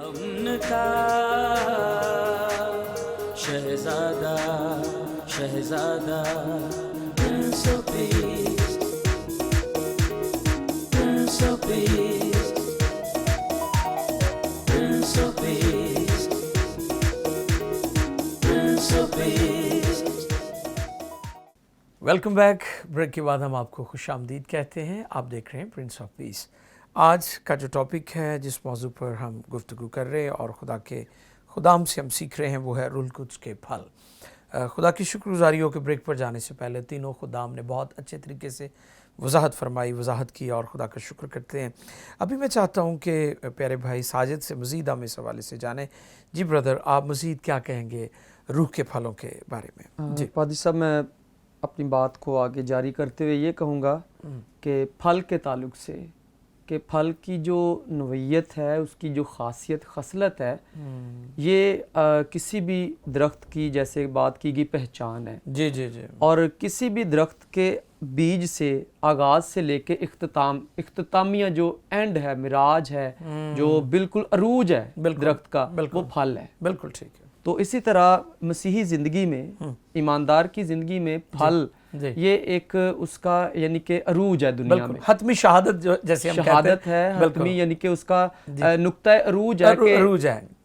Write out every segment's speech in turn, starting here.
امن کا شہزادہ شہزادہ prince of peace prince of peace prince of peace prince of peace. Welcome back. Break کے بعد ہم آپ کو خوش آمدید کہتے ہیں۔ آپ دیکھ رہے ہیں پرنس آف پیس۔ آج کا جو ٹاپک ہے جس موضوع پر ہم گفتگو کر رہے ہیں اور خدام سے ہم سیکھ رہے ہیں وہ ہے روح القدس کے پھل۔ خدا کی شکر گزاری ہو کہ بریک پر جانے سے پہلے تینوں خدام نے بہت اچھے طریقے سے وضاحت کی اور خدا کا شکر کرتے ہیں۔ ابھی میں چاہتا ہوں کہ پیارے بھائی ساجد سے مزید ہم اس حوالے سے جانیں۔ جی بردر، آپ مزید کیا کہیں گے روح کے پھلوں کے بارے میں؟ جی پادری صاحب، میں اپنی بات کو آگے جاری کرتے ہوئے یہ کہوں گا کہ پھل کے تعلق سے کہ پھل کی جو نوعیت ہے، اس کی جو خاصیت خصلت ہے، یہ کسی بھی درخت کی جیسے بات کی گئی پہچان ہے۔ جی جی جی۔ اور کسی بھی درخت کے بیج سے آغاز سے لے کے اختتامیہ جو اینڈ ہے، مراج ہے، جو بالکل عروج ہے درخت کا، وہ پھل ہے۔ بالکل ٹھیک ہے۔ تو اسی طرح مسیحی زندگی میں، ایماندار کی زندگی میں پھل یہ ایک اس کا یعنی کہ عروج ہے دنیا میں، حتمی شہادت جیسے ہم شہادت ہے حتمی، یعنی کہ اس کا نقطہ عروج ہے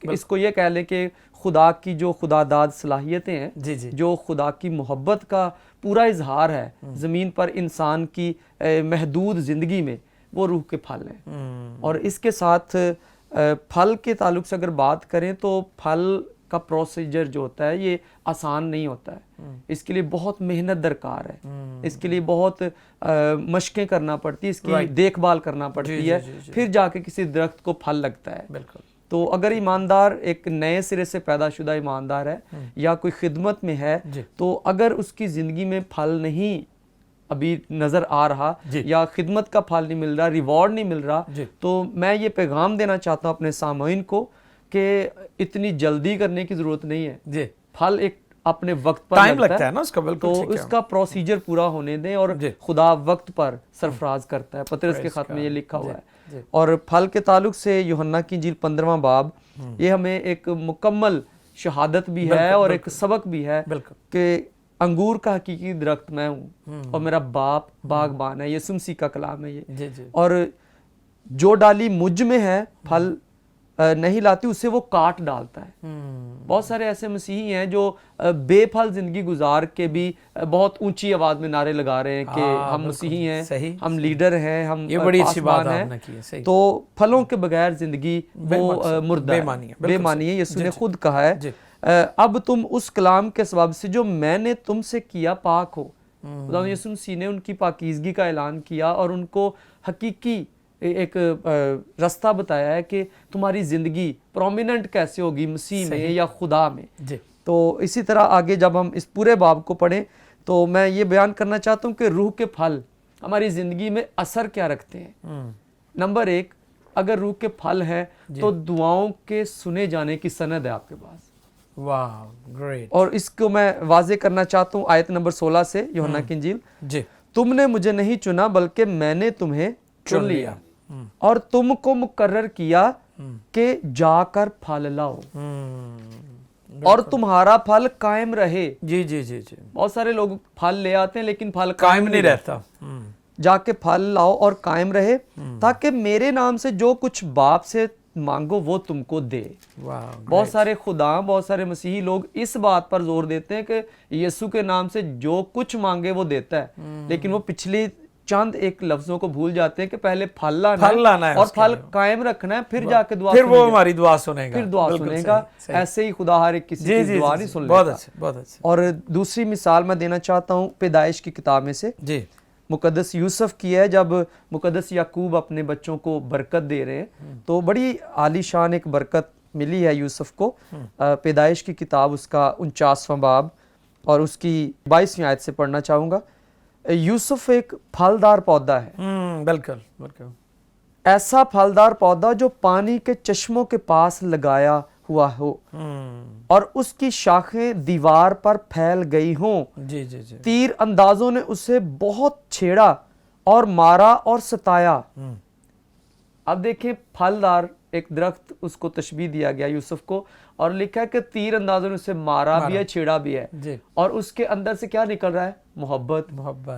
کہ اس کو یہ کہہ لیں کہ خدا کی جو خدا داد صلاحیتیں ہیں، جو خدا کی محبت کا پورا اظہار ہے زمین پر انسان کی محدود زندگی میں، وہ روح کے پھل ہیں۔ اور اس کے ساتھ پھل کے تعلق سے اگر بات کریں تو پھل کا پروسیجر جو ہوتا ہے یہ آسان نہیں ہوتا ہے، اس کے لیے بہت محنت درکار ہے، اس کے لیے بہت مشقیں کرنا پڑتی ہے، اس کی دیکھ بھال کرنا پڑتی ہے، پھر جا کے کسی درخت کو پھل لگتا ہے۔ بالکل۔ تو اگر ایماندار ایک نئے سرے سے پیدا شدہ ایماندار ہے یا کوئی خدمت میں ہے، تو اگر اس کی زندگی میں پھل نہیں ابھی نظر آ رہا یا خدمت کا پھل نہیں مل رہا، ریوارڈ نہیں مل رہا، تو میں یہ پیغام دینا چاہتا ہوں اپنے سامعین کو کہ اتنی جلدی کرنے کی ضرورت نہیں ہے۔ پھل ایک اپنے وقت پر لگتا ہے نا، تو اس کا پروسیجر پورا ہونے دیں، اور خدا وقت پر سرفراز کرتا ہے۔ پطرس کے خط میں یہ لکھا ہوا ہے۔ اور پھل کے تعلق سے یوحنا کی انجیل 15واں باب، یہ ہمیں ایک مکمل شہادت بھی ہے اور ایک سبق بھی ہے کہ انگور کا حقیقی درخت میں ہوں اور میرا باپ باغبان ہے۔ یسوع مسیح کا کلام ہے یہ۔ اور جو ڈالی مجھ میں ہے پھل نہیں لاتی، اسے وہ کاٹ ڈالتا ہے۔ بہت سارے ایسے مسیحی ہیں جو بے پھل زندگی گزار کے بھی بہت اونچی آواز میں نعرے لگا رہے ہیں کہ ہم مسیحی ہیں، ہم لیڈر ہیں، ہم پاسبان ہیں۔ تو پھلوں کے بغیر زندگی وہ مردہ ہے، بے معنی ہے۔ یسوع نے خود کہا ہے اب تم اس کلام کے سبب سے جو میں نے تم سے کیا پاک ہو۔ خدا یسوع مسیح نے ان کی پاکیزگی کا اعلان کیا اور ان کو حقیقی ایک رستہ بتایا ہے کہ تمہاری زندگی پرومیننٹ کیسے ہوگی مسیح میں یا خدا میں۔ تو اسی طرح آگے جب ہم اس پورے باب کو پڑھیں تو میں یہ بیان کرنا چاہتا ہوں کہ روح کے پھل ہماری زندگی میں اثر کیا رکھتے ہیں۔ نمبر 1، اگر روح کے پھل ہیں تو دعاؤں کے سنے جانے کی سند ہے آپ کے پاس۔ واو گریٹ۔ اور اس کو میں واضح کرنا چاہتا ہوں آیت نمبر 16 سے یوحنا کی انجیل، تم نے مجھے نہیں چنا بلکہ میں نے تمہیں چن لیا اور تم کو مقرر کیا کہ جا کر پھل لاؤ اور تمہارا پھل قائم رہے۔ جی جی جی جی۔ بہت سارے لوگ پھل لے آتے ہیں لیکن پھل قائم نہیں رہتا۔ جا کے پھل لاؤ اور قائم رہے، تاکہ میرے نام سے جو کچھ باپ سے مانگو وہ تم کو دے۔ بہت سارے خدا، بہت سارے مسیحی لوگ اس بات پر زور دیتے ہیں کہ یسوع کے نام سے جو کچھ مانگے وہ دیتا ہے، لیکن وہ پچھلی چند ایک لفظوں کو بھول جاتے ہیں کہ پہلے پھل لانا ہے اور پھل قائم رکھنا ہے، پھر جا کے دعا پھر وہ ہماری دعا سنے گا، پھر دعا سنے گا۔ ایسے ہی خدا ہر ایک کسی کی دعا نہیں سن لیتا۔ بہت اچھا، بہت اچھا۔ اور دوسری مثال میں دینا چاہتا ہوں پیدائش کی کتاب میں سے، مقدس یوسف کی ہے۔ جب مقدس یعقوب اپنے بچوں کو برکت دے رہے ہیں تو بڑی عالی شان ایک برکت ملی ہے یوسف کو۔ پیدائش کی کتاب اس کا 49واں باب اور اس کی 22ویں آیت سے پڑھنا چاہوں گا۔ یوسف ایک پھلدار پودا ہے، بالکل بالکل، ایسا پھلدار پودا جو پانی کے چشموں کے پاس لگایا ہوا ہو اور اس کی شاخیں دیوار پر پھیل گئی ہوں۔ جی جی جی۔ تیر اندازوں نے اسے بہت چھیڑا اور مارا اور ستایا۔ اب دیکھیں پھلدار ایک درخت اس کو تشبیہ دیا گیا یوسف کو, اور لکھا ہے کہ تیر اندازوں نے اسے مارا بھی ہے, چھیڑا بھی ہے, اور اس کے اندر سے کیا نکل رہا ہے؟ محبت,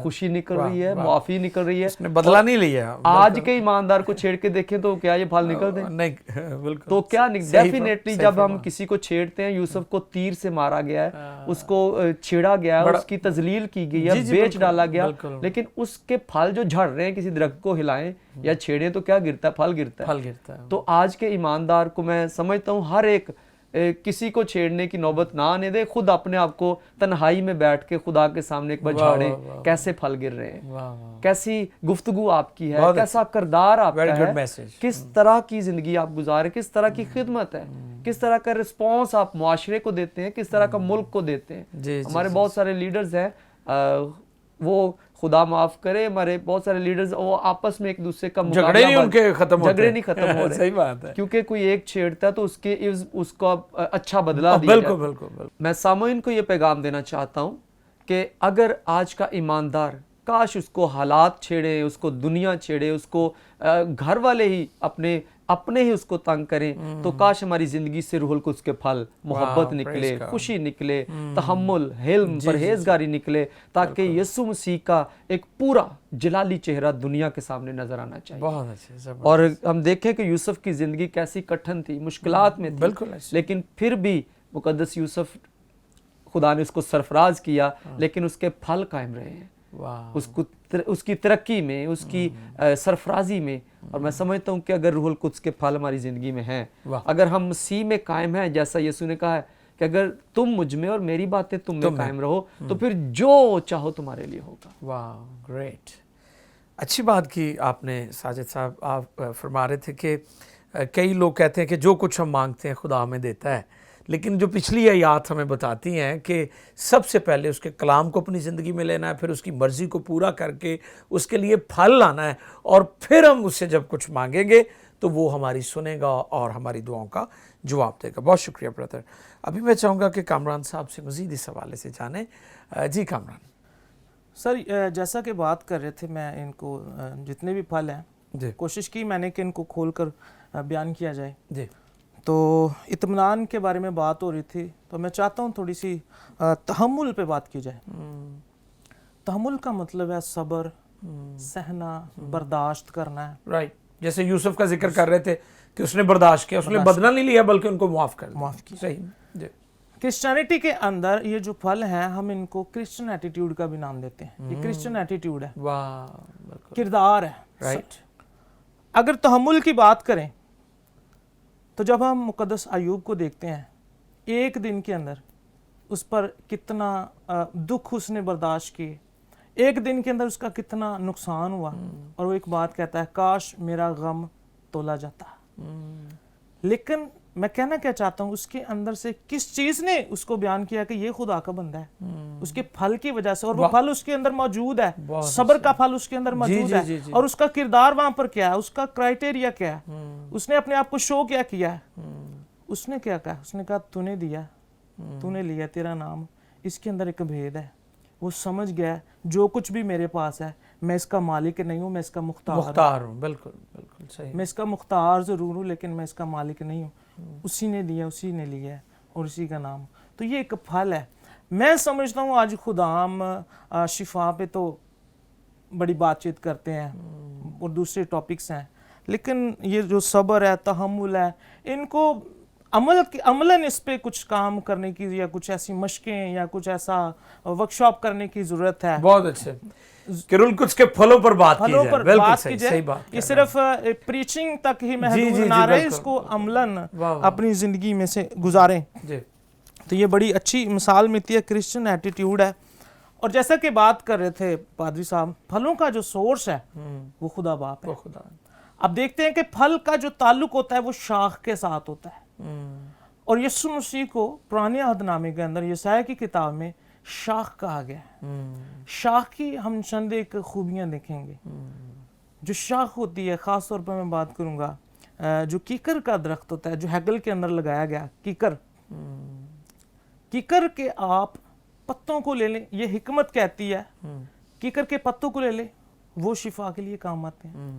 خوشی نکل رہی ہے, معافی نکل رہی ہے. اس نے بدلہ نہیں لیا. آج کے ایماندار کو چھیڑ کے دیکھیں تو کیا یہ پھل نکل دیں؟ نہیں, تو کیا ڈیفینیٹلی جب ہم کسی کو چھیڑتے ہیں, یوسف کو تیر سے مارا گیا ہے, اس کو چھیڑا گیا ہے, اس کی تذلیل کی گئی ہے, بیچ ڈالا گیا, لیکن اس کے پھل جو جھڑ رہے ہیں, کسی درخت کو ہلائیں یا چھیڑیں تو کیا گرتا ہے؟ پھل گرتا ہے. تو آج کے ایماندار کو میں سمجھتا ہوں ہر ایک کسی کو چھیڑنے کی نوبت نہ آنے دے, خود اپنے آپ کو تنہائی میں بیٹھ کے خدا کے سامنے ایک بار جھاڑے, کیسے پھل گر رہے ہیں, کیسی گفتگو آپ کی ہے, کیسا کردار آپ کا ہے, کس طرح کی زندگی آپ گزارے, کس طرح کی خدمت ہے, کس طرح کا رسپانس آپ معاشرے کو دیتے ہیں, کس طرح کا ملک کو دیتے ہیں. ہمارے بہت سارے لیڈرز ہیں, وہ خدا معاف کرے, ہمارے بہت سارے لیڈرز وہ آپس میں ایک دوسرے کا جھگڑے نہیں ختم ہو رہے. صحیح بات ہے, کیونکہ کوئی ایک چھیڑتا ہے تو اس کو اچھا بدلہ دیا جاتا ہے. بالکل. میں سامعین کو یہ پیغام دینا چاہتا ہوں کہ اگر آج کا ایماندار, کاش اس کو حالات چھیڑے, اس کو دنیا چھیڑے, اس کو گھر والے ہی اپنے ہی اس کو تنگ کریں, تو کاش ہماری زندگی سے روح القدس کے پھل, محبت نکلے, خوشی نکلے, تحمل, حلم, پرہیزگاری نکلے, تاکہ یسوع مسیح کا ایک پورا جلالی چہرہ دنیا کے سامنے نظر آنا چاہیے. بہت اچھے. اور ہم دیکھیں کہ یوسف کی زندگی کیسی کٹھن تھی, مشکلات میں تھی, لیکن پھر بھی مقدس یوسف, خدا نے اس کو سرفراز کیا, لیکن اس کے پھل قائم رہے ہیں, اس کی ترقی میں, اس کی سرفرازی میں. اور میں سمجھتا ہوں کہ اگر روح القدس کے پھل ہماری زندگی میں ہیں, اگر ہم مسیح میں قائم ہیں, جیسا یسوع نے کہا ہے کہ اگر تم مجھ میں اور میری باتیں تم میں قائم رہو, تو پھر جو چاہو تمہارے لیے ہوگا. واہ, گریٹ. اچھی بات کی آپ نے ساجد صاحب. آپ فرما رہے تھے کہ کئی لوگ کہتے ہیں کہ جو کچھ ہم مانگتے ہیں خدا ہمیں دیتا ہے, لیکن جو پچھلی آیات ہمیں بتاتی ہیں کہ سب سے پہلے اس کے کلام کو اپنی زندگی میں لینا ہے, پھر اس کی مرضی کو پورا کر کے اس کے لیے پھل لانا ہے, اور پھر ہم اس سے جب کچھ مانگیں گے تو وہ ہماری سنے گا اور ہماری دعاؤں کا جواب دے گا. بہت شکریہ برادر. ابھی میں چاہوں گا کہ کامران صاحب سے مزید اس حوالے سے جانیں. جی کامران. سر, جیسا کہ بات کر رہے تھے, میں ان کو جتنے بھی پھل ہیں کوشش کی میں نے کہ ان کو کھول کر بیان کیا جائے. جی. تو اطمینان کے بارے میں بات ہو رہی تھی, تو میں چاہتا ہوں تھوڑی سی تحمل پہ بات کی جائے. تحمل کا مطلب ہے صبر, سہنا, برداشت کرنا ہے. رائٹ. جیسے یوسف کا ذکر کر رہے تھے کہ اس نے برداشت کیا, اس نے بدلہ نہیں لیا بلکہ ان کو معاف کیا. صحیح. جی. کرسچینٹی کے اندر یہ جو پھل ہیں, ہم ان کو کرسچن ایٹیٹیوڈ کا بھی نام دیتے ہیں. یہ کرسچن ایٹیٹیوڈ ہے, کردار ہے. رائٹ. اگر تحمل کی بات کریں تو جب ہم مقدس ایوب کو دیکھتے ہیں, ایک دن کے اندر اس پر کتنا دکھ اس نے برداشت کیے, ایک دن کے اندر اس کا کتنا نقصان ہوا, اور وہ ایک بات کہتا ہے, کاش میرا غم تولا جاتا. لیکن میں کہنا کیا چاہتا ہوں, اس کے اندر سے کس چیز نے اس کو بیان کیا کہ یہ خدا کا بندہ ہے, اس کے پھل کی وجہ سے, اور وہ پھل اس کے اندر موجود ہے, صبر کا پھل اس کے اندر موجود ہے, اور اس کا کردار وہاں پر کیا ہے, اس کا کرائٹیریا کیا ہے, اس نے اپنے آپ کو شو کیا ہے. اس نے کیا کہا, اس نے کہا تو نے دیا, تو نے لیا, تیرا نام. اس کے اندر ایک بھید ہے, وہ سمجھ گیا جو کچھ بھی میرے پاس ہے میں اس کا مالک نہیں ہوں, میں اس کا مختار ہوں. بالکل صحیح. میں اس کا مختار ضرور ہوں, لیکن میں اس کا مالک نہیں ہوں. اسی نے دیا, اسی نے لیا ہے, اور اسی کا نام. تو یہ ایک پھل ہے. میں سمجھتا ہوں آج خدا ہم شفا پہ تو بڑی بات چیت کرتے ہیں اور دوسرے ٹاپکس ہیں, لیکن یہ جو صبر ہے, تحمل ہے, ان کو عملاً اس پہ کچھ کام کرنے کی, یا کچھ ایسی مشقیں یا کچھ ایسا ورکشاپ کرنے کی ضرورت ہے. بہت اچھے. کہ کچھ کے پھلوں پر بات کی جائے. بالکل صحیح بات. یہ صرف پریچنگ تک ہی محدود نہ رہے, اس کو عملاً اپنی زندگی میں سے گزاریں. تو یہ بڑی اچھی مثال ملتی ہے, کرسچن ایٹیٹیوڈ ہے. اور جیسا کہ بات کر رہے تھے پادری صاحب, پھلوں کا جو سورس ہے وہ خدا باپ ہے. اب دیکھتے ہیں کہ پھل کا جو تعلق ہوتا ہے وہ شاخ کے ساتھ ہوتا ہے, اور یسوع مسیح کو پرانے عہد نامے کے اندر یسایا کی کتاب میں شاخ کہا گیا ہے. شاخ کی ہم چند ایک خوبیاں دیکھیں گے. جو شاخ ہوتی ہے, خاص طور پر میں بات کروں گا جو کیکر کا درخت ہوتا ہے, جو ہیکل کے اندر لگایا گیا, کیکر کے آپ پتوں کو لے لیں, یہ حکمت کہتی ہے, کیکر کے پتوں کو لے لیں, وہ شفا کے لیے کام آتے ہیں.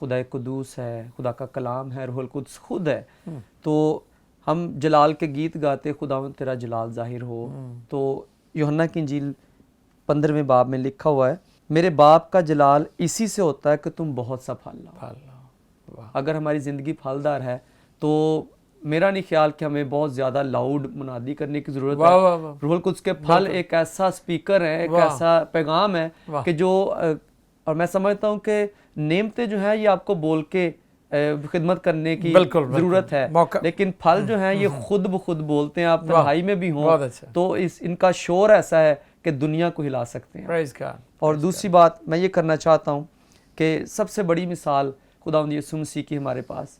خدا قدوس ہے, خدا کا کلام ہے, روح القدس خود ہے. تو ہم جلال کے گیت گاتے, خداوند تیرا جلال ظاہر ہو. تو یوحنا کی انجیل 15ویں باب میں لکھا ہوا ہے, میرے باپ کا جلال اسی سے ہوتا ہے کہ تم بہت سا پھل لاؤ. اگر ہماری زندگی پھلدار ہے تو میرا نہیں خیال کہ ہمیں بہت زیادہ لاؤڈ منادی کرنے کی ضرورت ہے. روح القدس کے پھل ایک ایسا سپیکر ہے, ایک ایسا پیغام ہے کہ جو, اور میں سمجھتا ہوں کہ نعمتیں جو ہیں یہ آپ کو بول کے خدمت کرنے کی ضرورت ہے, لیکن پھل جو ہیں یہ خود بخود بولتے ہیں. آپ تنہائی میں بھی ہوں تو ان کا شور ایسا ہے کہ دنیا کو ہلا سکتے ہیں. اور دوسری بات میں یہ کرنا چاہتا ہوں کہ سب سے بڑی مثال خداوند یسوع مسیح کی ہمارے پاس.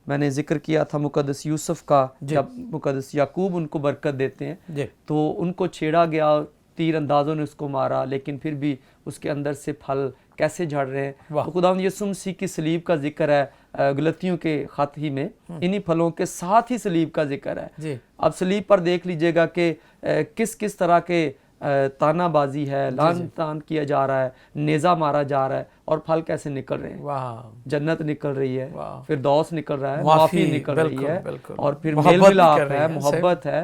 میں نے ذکر کیا تھا مقدس یوسف کا, جب مقدس یعقوب ان کو برکت دیتے ہیں تو ان کو چھیڑا گیا, تیر اندازوں نے اس کو مارا, لیکن پھر بھی اس کے اندر سے پھل کیسے جھڑ رہے ہیں. تو خداوند یسوع مسیح کی صلیب کا ذکر ہے غلطیوں کے خط ہی میں, انہی پھلوں کے ساتھ ہی صلیب کا ذکر ہے. اب صلیب پر دیکھ لیجئے گا کہ کس طرح کے تانا بازی ہے, لعن تان کیا جا رہا ہے, نیزہ مارا جا رہا ہے, اور پھل کیسے نکل رہے ہیں. جنت نکل رہی ہے, فردوس نکل رہا ہے, معافی نکل رہی ہے, اور پھر میل ملاپ ہے, محبت ہے,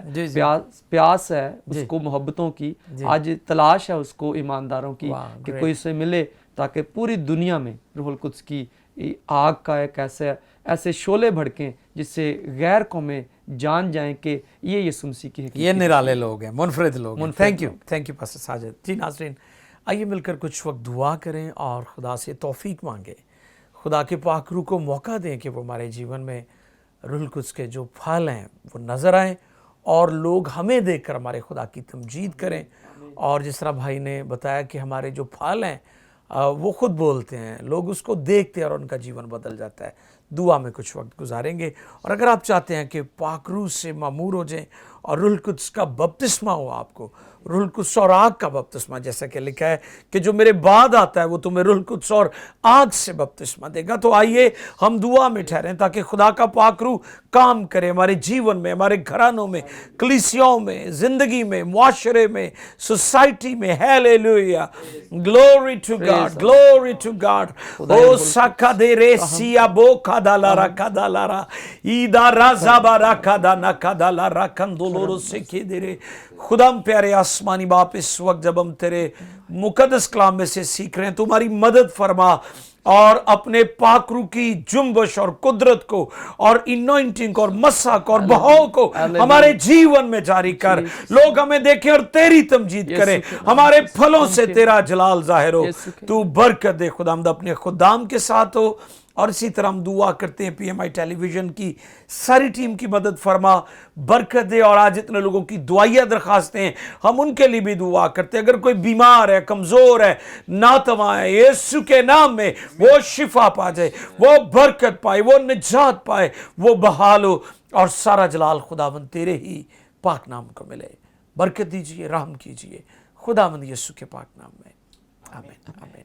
پیاس ہے اس کو محبتوں کی, آج تلاش ہے اس کو ایمانداروں کی کہ کوئی اسے ملے, تاکہ پوری دنیا میں روح القدس کی آگ کا ایک ایسے شعلے بھڑکیں جس سے غیر قومیں جان جائیں کہ یہ یسوع مسیح کی یہ نرالے لوگ ہیں, منفرد لوگ ہیں. تھینک یو پاسٹر ساجد جی. ناظرین آئیے مل کر کچھ وقت دعا کریں اور خدا سے توفیق مانگیں. خدا کے پاک روح کو موقع دیں کہ وہ ہمارے جیون میں روح القدس کے جو پھل ہیں وہ نظر آئیں, اور لوگ ہمیں دیکھ کر ہمارے خدا کی تمجید کریں. اور جس طرح بھائی نے بتایا کہ ہمارے جو پھل ہیں وہ خود بولتے ہیں, لوگ اس کو دیکھتے ہیں اور ان کا جیون بدل جاتا ہے. دعا میں کچھ وقت گزاریں گے, اور اگر آپ چاہتے ہیں کہ پاک روح سے معمور ہو جائیں اور روح القدس کا بپتسمہ ہو آپ کو, روح القدس اور آگ کا بپتسمہ, جیسا کہ لکھا ہے کہ جو میرے بعد آتا ہے وہ تمہیں روح القدس اور آگ سے بپتسمہ دے گا. تو آئیے ہم دعا میں ٹھہریں تاکہ خدا کا پاک روح کام کرے ہمارے جیون میں, ہمارے گھرانوں میں, کلیسیاؤں میں, زندگی میں, معاشرے میں, سوسائٹی میں. Hallelujah, glory to God, glory to God. او ساکا دے رے سیا بو کادا لارا کادا لارا ایدا رازا بارا کادا نا کادا لارا کندولورو سکے دے رے. خدا پیارے آسمانی باپ, اس وقت جب ہم تیرے مقدس کلام میں سے سیکھ رہے ہیں, تمہاری مدد فرما اور اپنے پاک روح کی جنبش اور قدرت کو اور انوائنٹنگ کو اور مسح کو اور بہاؤ کو ہمارے جیون میں جاری کر. لوگ ہمیں دیکھیں اور تیری تمجید کریں, ہمارے پھلوں سے تیرا جلال ظاہر ہو. تو برکت دے خداوند, اپنے خدام کے ساتھ ہو. اور اسی طرح ہم دعا کرتے ہیں پی ایم آئی ٹیلی ویژن کی ساری ٹیم کی مدد فرما, برکت دے. اور آج اتنے لوگوں کی دعائیہ درخواستیں ہیں, ہم ان کے لیے بھی دعا کرتے ہیں. اگر کوئی بیمار ہے, کمزور ہے, ناتواں ہے, یسوع کے نام میں وہ شفا پا جائے, وہ برکت پائے, وہ نجات پائے, وہ بحال ہو, اور سارا جلال خداوند تیرے ہی پاک نام کو ملے. برکت دیجئے, رحم کیجئے خداوند یسوع کے پاک نام میں, آمین آمین.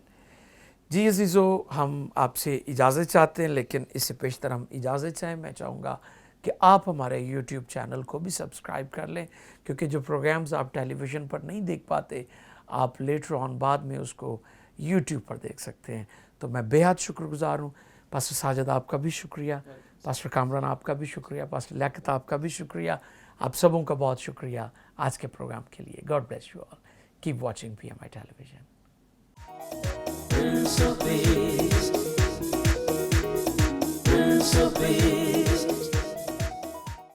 جی عزیزو, ہم آپ سے اجازت چاہتے ہیں, لیکن اس سے پیشتر ہم اجازت چاہیں, میں چاہوں گا کہ آپ ہمارے یوٹیوب چینل کو بھی سبسکرائب کر لیں, کیونکہ جو پروگرامز آپ ٹیلی ویژن پر نہیں دیکھ پاتے آپ لیٹر آن بعد میں اس کو یوٹیوب پر دیکھ سکتے ہیں. تو میں بے حد شکر گزار ہوں. پاسٹر ساجد آپ کا بھی شکریہ, پاسٹر کامران آپ کا بھی شکریہ, پاسٹر لیاقت آپ کا بھی شکریہ, آپ سبوں کا بہت شکریہ آج کے پروگرام کے لیے. God bless you all. Keep watching P M I television. Prince of Peace, Prince of Peace.